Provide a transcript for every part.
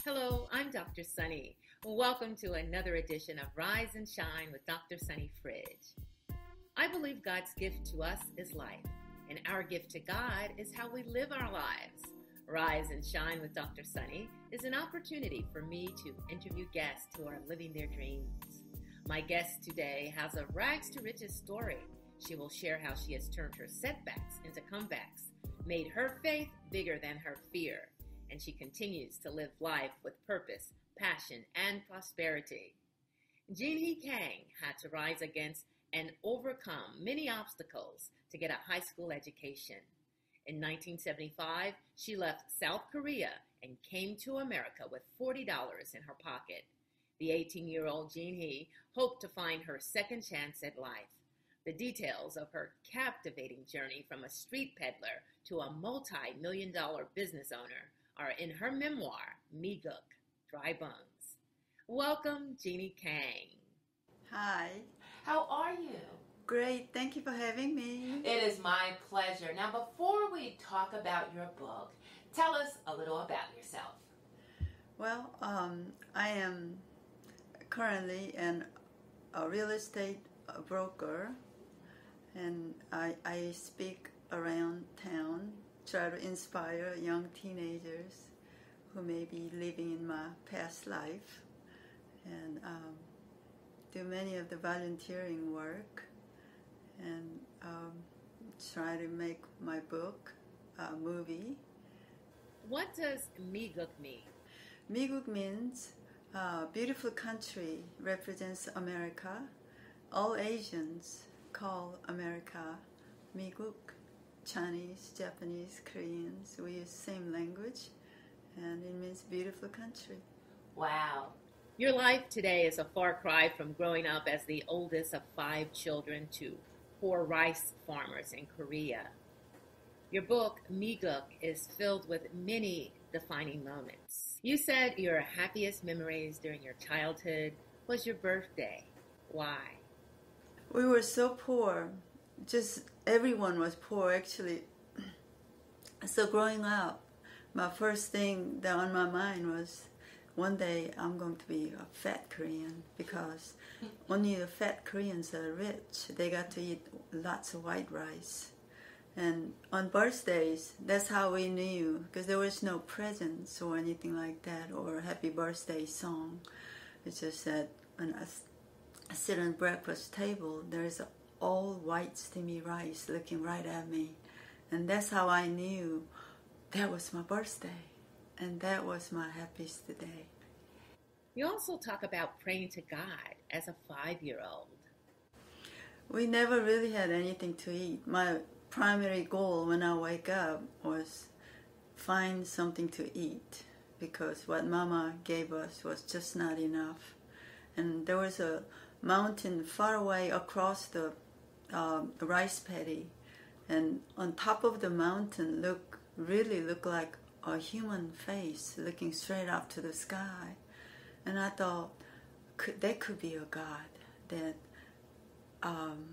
Hello, I'm Dr. Sunny. Welcome to another edition of Rise and Shine with Dr. Sunny Fridge. I believe God's gift to us is life, and our gift to God is how we live our lives. Rise and Shine with Dr. Sunny is an opportunity for me to interview guests who are living their dreams. My guest today has a rags to riches story. She will share how she has turned her setbacks into comebacks, made her faith bigger than her fear, and she continues to live life with purpose, passion, and prosperity. Jeanhee Kang had to rise against and overcome many obstacles to get a high school education. In 1975, she left South Korea and came to America with $40 in her pocket. The 18-year-old Jeanhee hoped to find her second chance at life. The details of her captivating journey from a street peddler to a multi-million-dollar business owner are in her memoir, MEEGOOK, Dry Bones. Welcome, Jeanhee Kang. Hi. How are you? Great. Thank you for having me. It is my pleasure. Now, before we talk about your book, tell us a little about yourself. Well, I am currently a real estate broker, and I speak around town, try to inspire young teenagers who may be living in my past life, and do many of the volunteering work, and try to make my book a movie. What does MEEGOOK mean? MEEGOOK means beautiful country, represents America. All Asians call America MEEGOOK. Chinese, Japanese, Koreans, we use the same language, and it means beautiful country. Wow. Your life today is a far cry from growing up as the oldest of 5 children to poor rice farmers in Korea. Your book, MEEGOOK, is filled with many defining moments. You said your happiest memories during your childhood was your birthday. Why? We were so poor. Just everyone was poor, actually. So growing up, my first thing that on my mind was, one day I'm going to be a fat Korean, because only the fat Koreans are rich. They got to eat lots of white rice. And on birthdays, that's how we knew, because there was no presents or anything like that, or happy birthday song. It's just that when I sit on the breakfast table, there's all white steamy rice looking right at me. And that's how I knew that was my birthday. And that was my happiest day. You also talk about praying to God as a 5-year-old. We never really had anything to eat. My primary goal when I wake up was find something to eat, because what Mama gave us was just not enough. And there was a mountain far away across the rice paddy, and on top of the mountain really looked like a human face looking straight up to the sky. And I thought, there could be a God that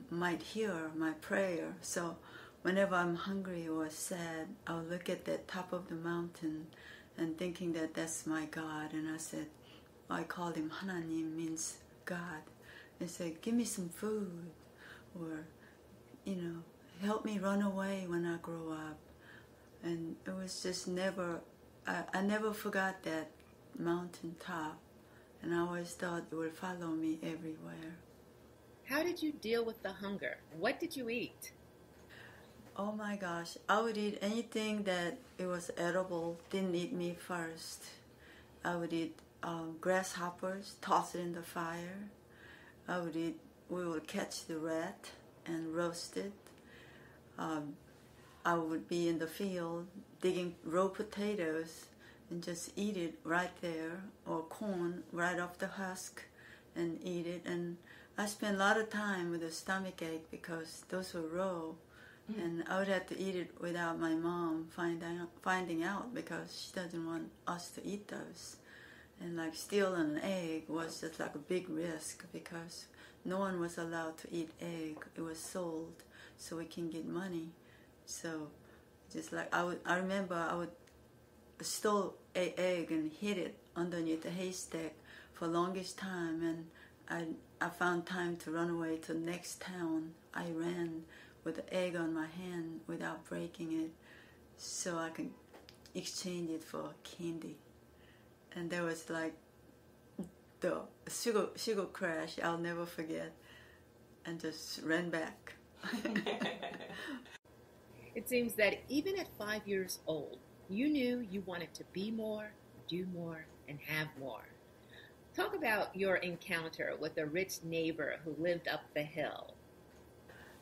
might hear my prayer. So whenever I'm hungry or sad, I'll look at that top of the mountain and thinking that that's my God. And I called him 하나님, means God. And said, give me some food, or, help me run away when I grow up. And it was just I never forgot that mountain top, and I always thought it would follow me everywhere. How did you deal with the hunger? What did you eat? Oh my gosh, I would eat anything that it was edible, didn't eat me first. I would eat grasshoppers, toss it in the fire. We would catch the rat and roast it. I would be in the field digging raw potatoes and just eat it right there, or corn right off the husk and eat it. And I spent a lot of time with a stomach ache because those were raw. And I would have to eat it without my mom finding out, because she doesn't want us to eat those. And like stealing an egg was just like a big risk, because no one was allowed to eat egg. It was sold so we can get money. So just like I remember I would stole an egg and hid it underneath a haystack for longest time, and I found time to run away to the next town. I ran with the egg on my hand without breaking it, so I can exchange it for candy. And there was like the sugar crash I'll never forget, and just ran back. It seems that even at 5 years old, you knew you wanted to be more, do more, and have more. Talk about your encounter with a rich neighbor who lived up the hill.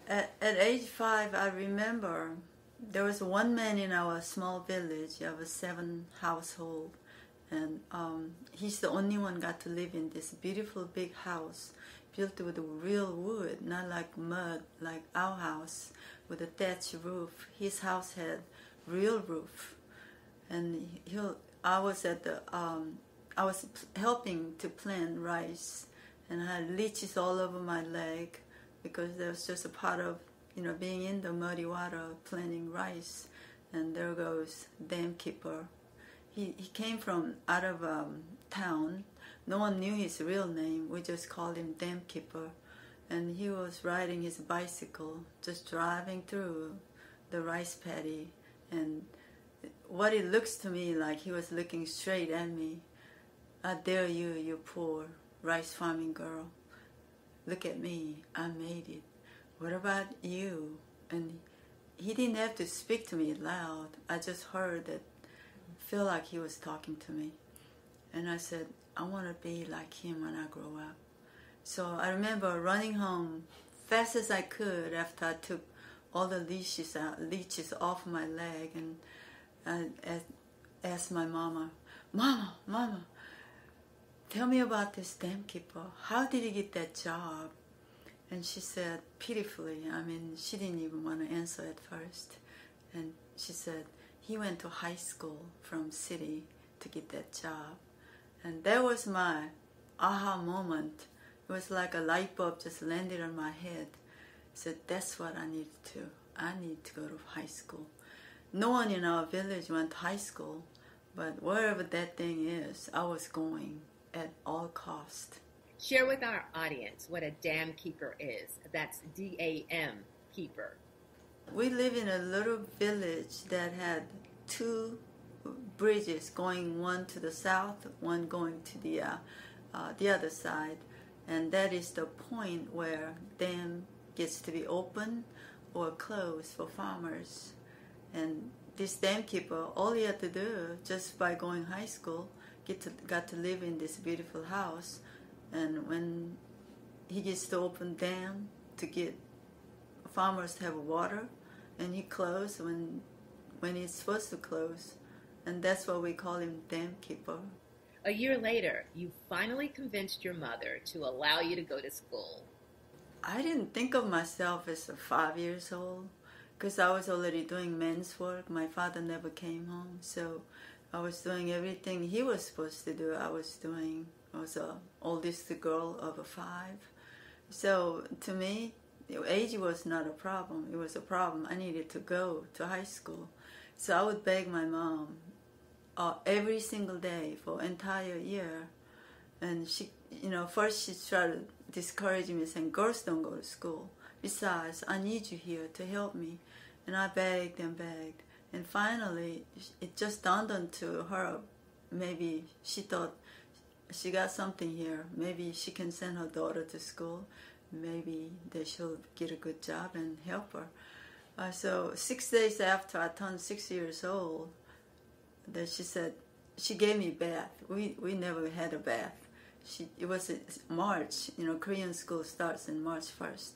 At age 5, I remember there was one man in our small village of a 7 household, and he's the only one got to live in this beautiful big house built with real wood, not like mud like our house with a thatched roof. His house had real roof, and I was helping to plant rice, and I had leeches all over my leg because that was just a part of being in the muddy water planting rice. And there goes dam keeper. He came from out of town. No one knew his real name. We just called him dam keeper. And he was riding his bicycle, just driving through the rice paddy. And what it looks to me like, he was looking straight at me. I dare you, you poor rice farming girl. Look at me, I made it. What about you? And he didn't have to speak to me loud. I just heard that, feel like he was talking to me. And I said, I want to be like him when I grow up. So I remember running home fast as I could after I took all the leeches off my leg, and I asked my mama, Mama, tell me about this dam keeper. How did he get that job? And she said pitifully, she didn't even want to answer at first. And she said, he went to high school from city to get that job. And that was my aha moment. It was like a light bulb just landed on my head. I said, that's what I need to do. I need to go to high school. No one in our village went to high school, but wherever that thing is, I was going at all cost. Share with our audience what a dam keeper is. That's D-A-M, keeper. We live in a little village that had 2 bridges going, one to the south, one going to the other side. And that is the point where dam gets to be open or closed for farmers. And this dam keeper, all he had to do, just by going high school, got to live in this beautiful house. And when he gets to open dam to get farmers to have water, and he closed when he's supposed to close. And that's why we call him dam keeper. A year later, you finally convinced your mother to allow you to go to school. I didn't think of myself as 5 years old because I was already doing men's work. My father never came home, so I was doing everything he was supposed to do. I was the oldest girl of 5. So to me, age was not a problem. It was a problem. I needed to go to high school. So I would beg my mom every single day for an entire year. And she, first she tried to discourage me, saying, girls don't go to school. Besides, I need you here to help me. And I begged and begged. And finally, it just dawned onto her, maybe she thought she got something here. Maybe she can send her daughter to school. Maybe she'll get a good job and help her. So 6 days after I turned 6 years old, that she said, she gave me a bath. We never had a bath. It was March, Korean school starts in March 1st.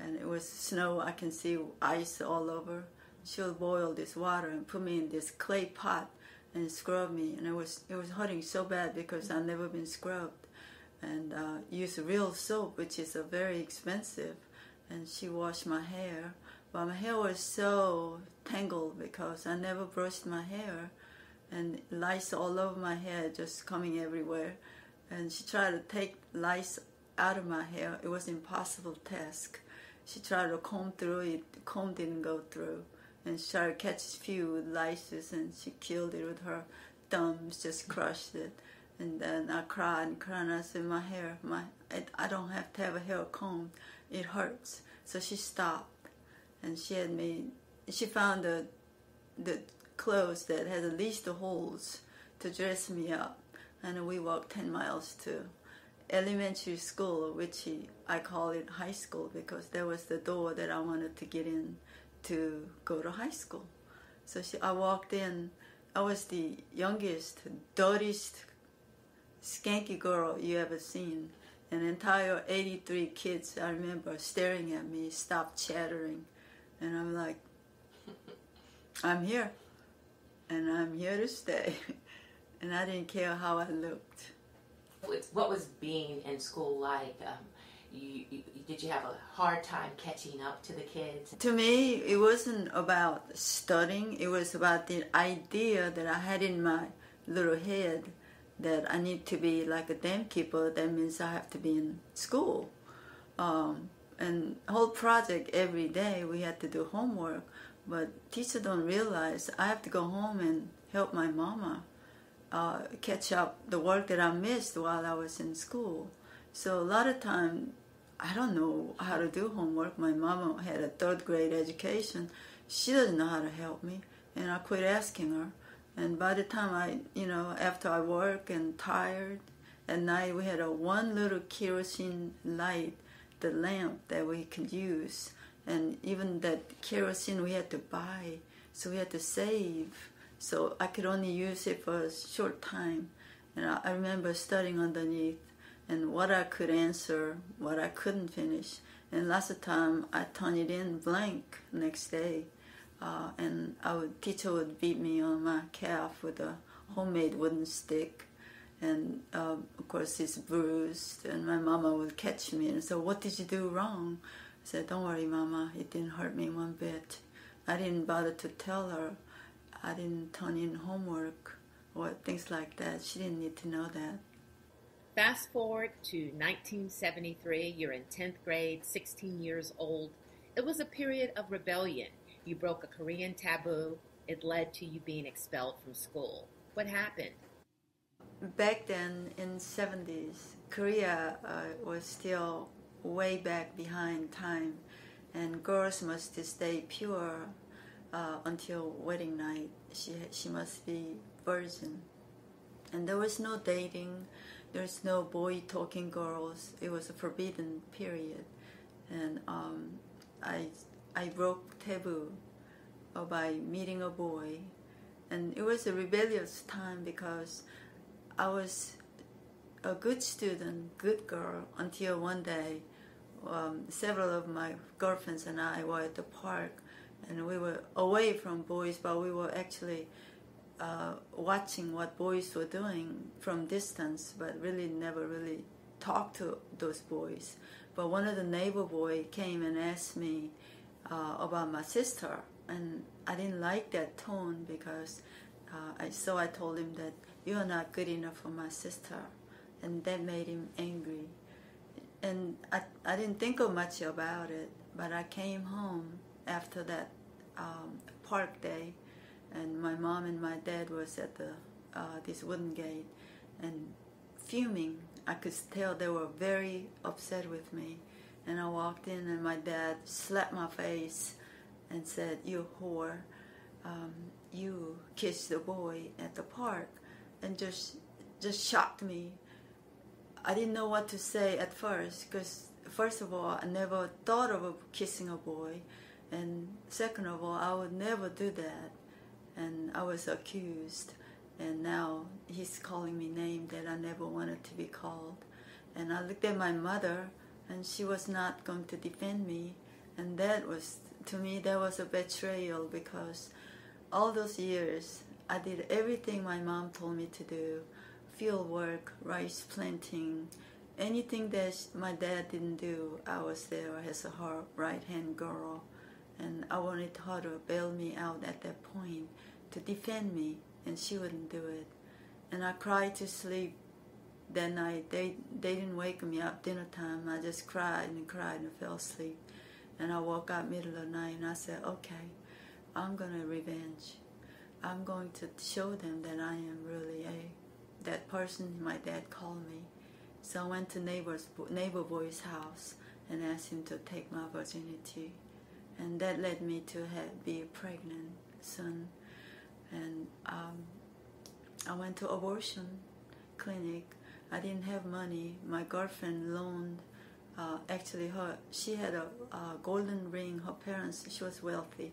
And it was snow, I can see ice all over. She'll boil this water and put me in this clay pot and scrub me. And it was hurting so bad because I've never been scrubbed. And use real soap, which is very expensive. And she washed my hair. But my hair was so tangled because I never brushed my hair. And lice all over my hair, just coming everywhere. And she tried to take lice out of my hair. It was an impossible task. She tried to comb through it. The comb didn't go through. And she tried to catch a few lices, and she killed it with her thumbs, just crushed it. And then I cried and cried, and I said, I don't have to have a hair comb. It hurts. So she stopped, and she found the clothes that had at least the holes to dress me up. And we walked 10 miles to elementary school, which I call it high school because that was the door that I wanted to get in to go to high school. So I walked in. I was the youngest, dirtiest, skanky girl you ever seen. An entire 83 kids, I remember, staring at me, stopped chattering. And I'm like, I'm here. And I'm here to stay. And I didn't care how I looked. What was being in school like? Did you have a hard time catching up to the kids? To me, it wasn't about studying. It was about the idea that I had in my little head that I need to be like a dam keeper. That means I have to be in school. And whole project every day we had to do homework. But teachers don't realize I have to go home and help my mama catch up the work that I missed while I was in school. So a lot of time, I don't know how to do homework. My mama had a 3rd grade education. She doesn't know how to help me, and I quit asking her. And by the time after I work and tired, at night we had one little kerosene light, the lamp that we could use. And even that kerosene we had to buy, so we had to save. So I could only use it for a short time. And I remember studying underneath and what I could answer, what I couldn't finish. And lots of time I turn it in blank next day. And teacher would beat me on my calf with a homemade wooden stick. And of course it's bruised. And my mama would catch me and say, "What did you do wrong?" I said, "Don't worry, Mama, it didn't hurt me one bit." I didn't bother to tell her. I didn't turn in homework or things like that. She didn't need to know that. Fast forward to 1973, you're in 10th grade, 16 years old. It was a period of rebellion. You broke a Korean taboo. It led to you being expelled from school. What happened? Back then, in the 70s, Korea was still way back behind time, and girls must stay pure until wedding night. She must be virgin. And there was no dating. There's no boy talking girls. It was a forbidden period. And I broke taboo by meeting a boy. And it was a rebellious time because I was a good student, good girl, until one day several of my girlfriends and I were at the park, and we were away from boys, but we were actually watching what boys were doing from distance, but really never really talked to those boys. But one of the neighbor boy came and asked me about my sister, and I didn't like that tone because I told him that you are not good enough for my sister, and that made him angry. And I didn't think of much about it, but I came home after that park day, and my mom and my dad was at this wooden gate and fuming. I could tell they were very upset with me. And I walked in and my dad slapped my face and said, "You whore, you kissed the boy at the park," and just shocked me. I didn't know what to say at first because first of all, I never thought of kissing a boy, and second of all, I would never do that. And I was accused, and now he's calling me names that I never wanted to be called. And I looked at my mother, and she was not going to defend me, and that was, to me, that was a betrayal because all those years I did everything my mom told me to do, field work, rice planting, anything that my dad didn't do, I was there as her right-hand girl. And I wanted her to bail me out at that point, to defend me, and she wouldn't do it. And I cried to sleep that night. They didn't wake me up dinner time. I just cried and cried and fell asleep. And I woke up middle of the night and I said, okay, I'm going to revenge. I'm going to show them that I am really a that person, my dad called me. So I went to neighbor boy's house and asked him to take my virginity. And that led me to be pregnant soon. And I went to abortion clinic. I didn't have money. My girlfriend loaned, she had a golden ring. Her parents, she was wealthy.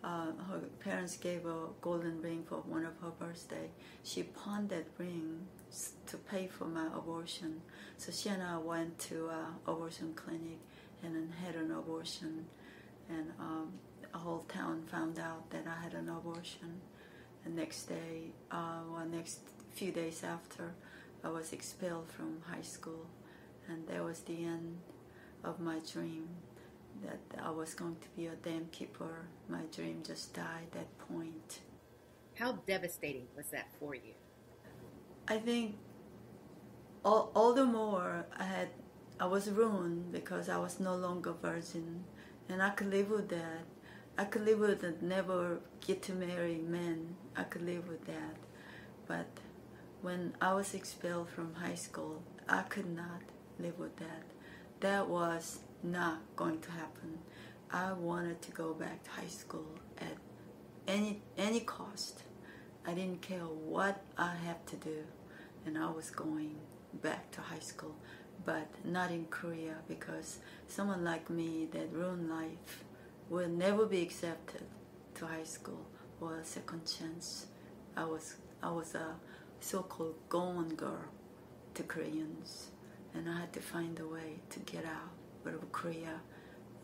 Her parents gave a golden ring for one of her birthday. She pawned that ring to pay for my abortion. So she and I went to abortion clinic and then had an abortion. And a whole town found out that I had an abortion. And next few days after, I was expelled from high school. And that was the end of my dream, that I was going to be a dam keeper. My dream just died at that point. How devastating was that for you? I think all the more I was ruined because I was no longer virgin, and I could live with that. I could live with it, never get to marry men. I could live with that. But when I was expelled from high school, I could not live with that. That was not going to happen. I wanted to go back to high school at any cost. I didn't care what I had to do, and I was going back to high school, but not in Korea, because someone like me that ruined life will never be accepted to high school or a second chance. I was a so-called gone girl to Koreans, and I had to find a way to get out of Korea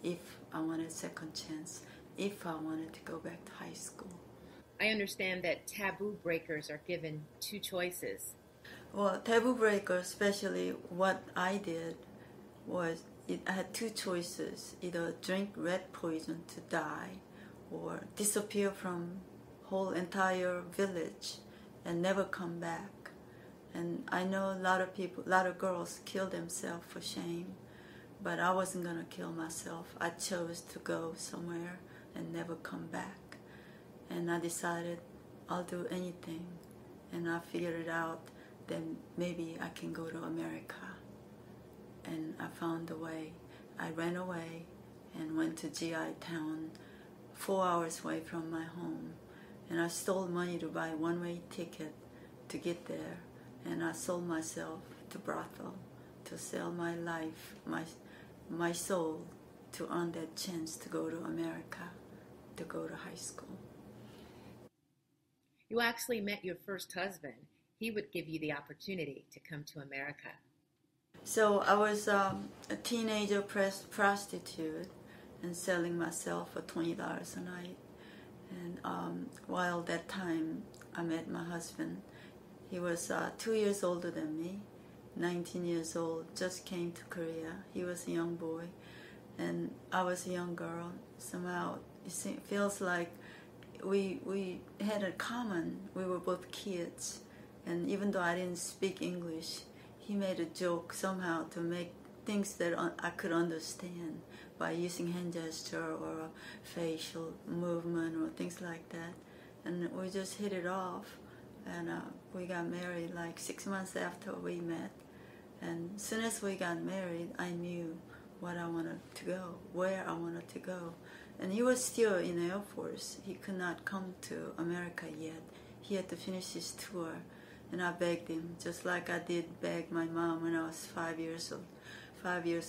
if I wanted a second chance, if I wanted to go back to high school. I understand that taboo breakers are given two choices. Well, taboo breakers, especially what I did, was I had two choices: either drink rat poison to die, or disappear from whole entire village and never come back. And I know a lot of girls kill themselves for shame, but I wasn't gonna kill myself. I chose to go somewhere and never come back. And I decided I'll do anything. And I figured it out that maybe I can go to America. And I found a way. I ran away and went to GI town, 4 hours away from my home. And I stole money to buy one-way ticket to get there. And I sold myself to brothel to sell my life, my soul, to earn that chance to go to America, to go to high school. You actually met your first husband. He would give you the opportunity to come to America. So I was a teenager prostitute and selling myself for $20 a night. And while that time I met my husband, he was 2 years older than me, 19 years old, just came to Korea. He was a young boy, and I was a young girl. Somehow it feels like we had a common. We were both kids, and even though I didn't speak English, he made a joke somehow to make things that I could understand by using hand gesture or a facial movement or things like that. And we just hit it off, and we got married like 6 months after we met. And as soon as we got married, I knew what I wanted to go, where I wanted to go. And he was still in the Air Force. He could not come to America yet. He had to finish his tour. And I begged him, just like I did beg my mom when I was 5 years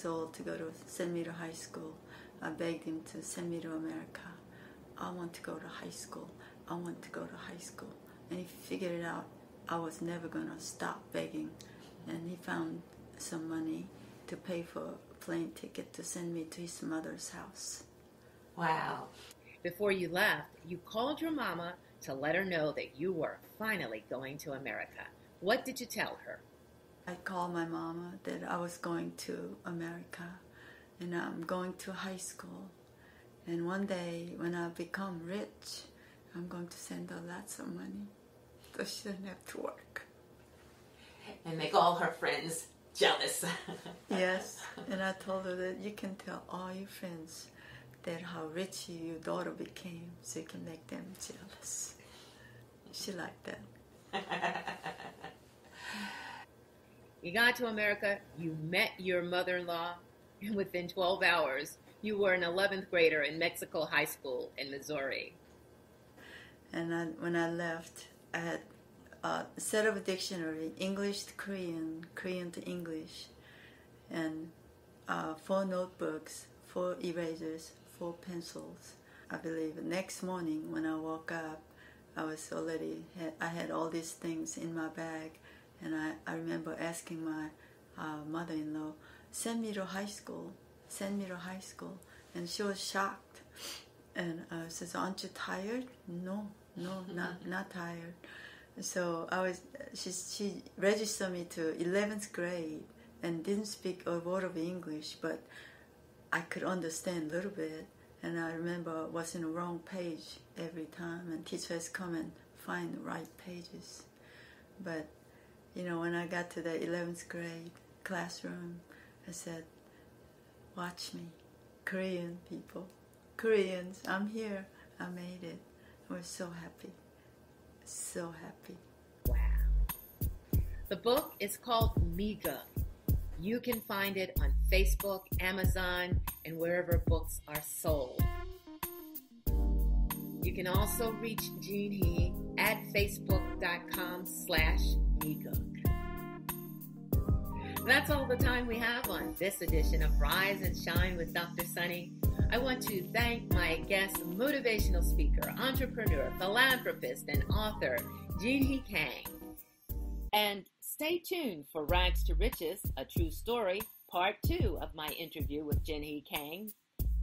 old to send me to high school. I begged him to send me to America. I want to go to high school. I want to go to high school. And he figured it out. I was never going to stop begging. And he found some money to pay for a plane ticket to send me to his mother's house. Wow. Before you left, you called your mama to let her know that you were finally going to America. What did you tell her? I called my mama that I was going to America and I'm going to high school. And one day when I become rich, I'm going to send her lots of money so she doesn't have to work. And make all her friends jealous. Yes, and I told her that you can tell all your friends that how rich your daughter became so you can make them jealous. She liked that. You got to America, you met your mother-in-law, and within 12 hours, you were an 11th grader in Mexico High School in Missouri. And when I left, I had a set of dictionary, English to Korean, Korean to English, and 4 notebooks, 4 erasers, 4 pencils. I believe the next morning when I woke up, I had all these things in my bag, and I remember asking my mother-in-law, send me to high school, and she was shocked, and says, aren't you tired? No, not tired. So she registered me to 11th grade and didn't speak a word of English, but I could understand a little bit. And I remember I was in the wrong page every time, and teachers come and find the right pages. But, when I got to the 11th grade classroom, I said, watch me, Korean people, Koreans, I'm here, I made it. I was so happy, so happy. Wow. The book is called MEEGOOK. You can find it on Facebook, Amazon, and wherever books are sold. You can also reach Jeanhee at facebook.com/MEEGOOK. That's all the time we have on this edition of Rise and Shine with Dr. Sunny. I want to thank my guest, motivational speaker, entrepreneur, philanthropist, and author, Jeanhee Kang. And stay tuned for Rags to Riches, a true story, part 2 of my interview with Jeanhee Kang.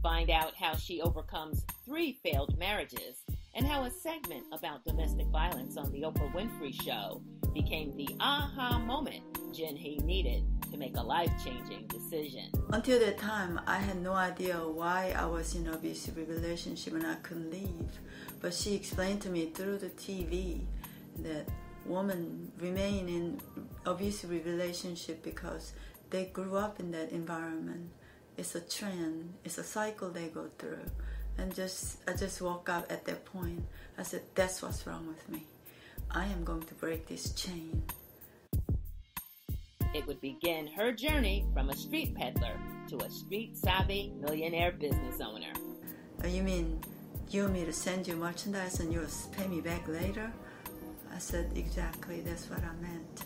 Find out how she overcomes 3 failed marriages and how a segment about domestic violence on the Oprah Winfrey Show became the aha moment Jeanhee needed to make a life-changing decision. Until that time, I had no idea why I was in an abusive relationship and I couldn't leave. But she explained to me through the TV that women remain in abusive relationship because they grew up in that environment. It's a trend, it's a cycle they go through. And I just woke up at that point. I said, that's what's wrong with me. I am going to break this chain. It would begin her journey from a street peddler to a street-savvy millionaire business owner. You mean you want me to send you merchandise and you'll pay me back later? I said, exactly, that's what I meant.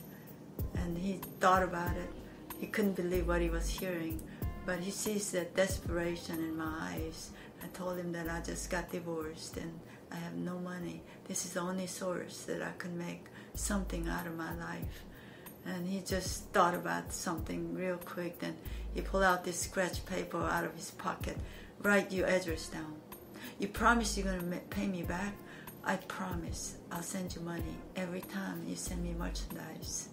And he thought about it. He couldn't believe what he was hearing, but he sees that desperation in my eyes. I told him that I just got divorced and I have no money. This is the only source that I can make something out of my life. And he just thought about something real quick. Then he pulled out this scratch paper out of his pocket. Write your address down. You promise you're going to pay me back? I promise I'll send you money every time you send me merchandise.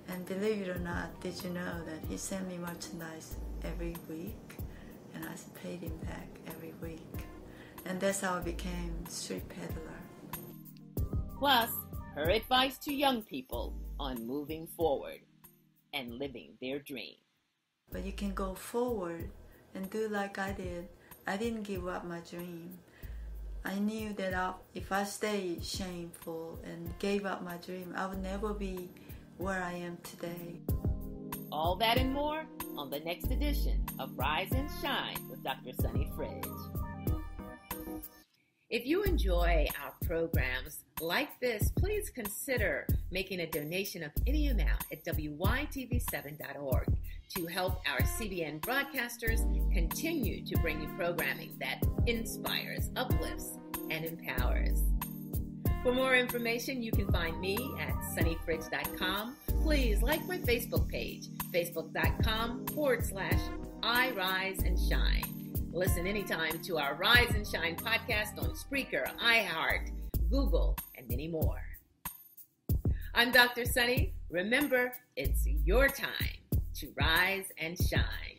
And believe it or not, did you know that he sent me merchandise every week? And I paid him back every week. And that's how I became street peddler. Plus, her advice to young people on moving forward and living their dream. But you can go forward and do like I did. I didn't give up my dream. I knew that if I stayed shameful and gave up my dream, I would never be where I am today. All that and more on the next edition of Rise and Shine with Dr. Sunny Fridge. If you enjoy our programs like this, please consider making a donation of any amount at wytv7.org to help our CBN broadcasters continue to bring you programming that inspires, uplifts, and empowers. For more information, you can find me at sunnyfridge.com. Please like my Facebook page, facebook.com/I Rise and Shine. Listen anytime to our Rise and Shine podcast on Spreaker, iHeart, Google, and many more. I'm Dr. Sunny. Remember, it's your time to rise and shine.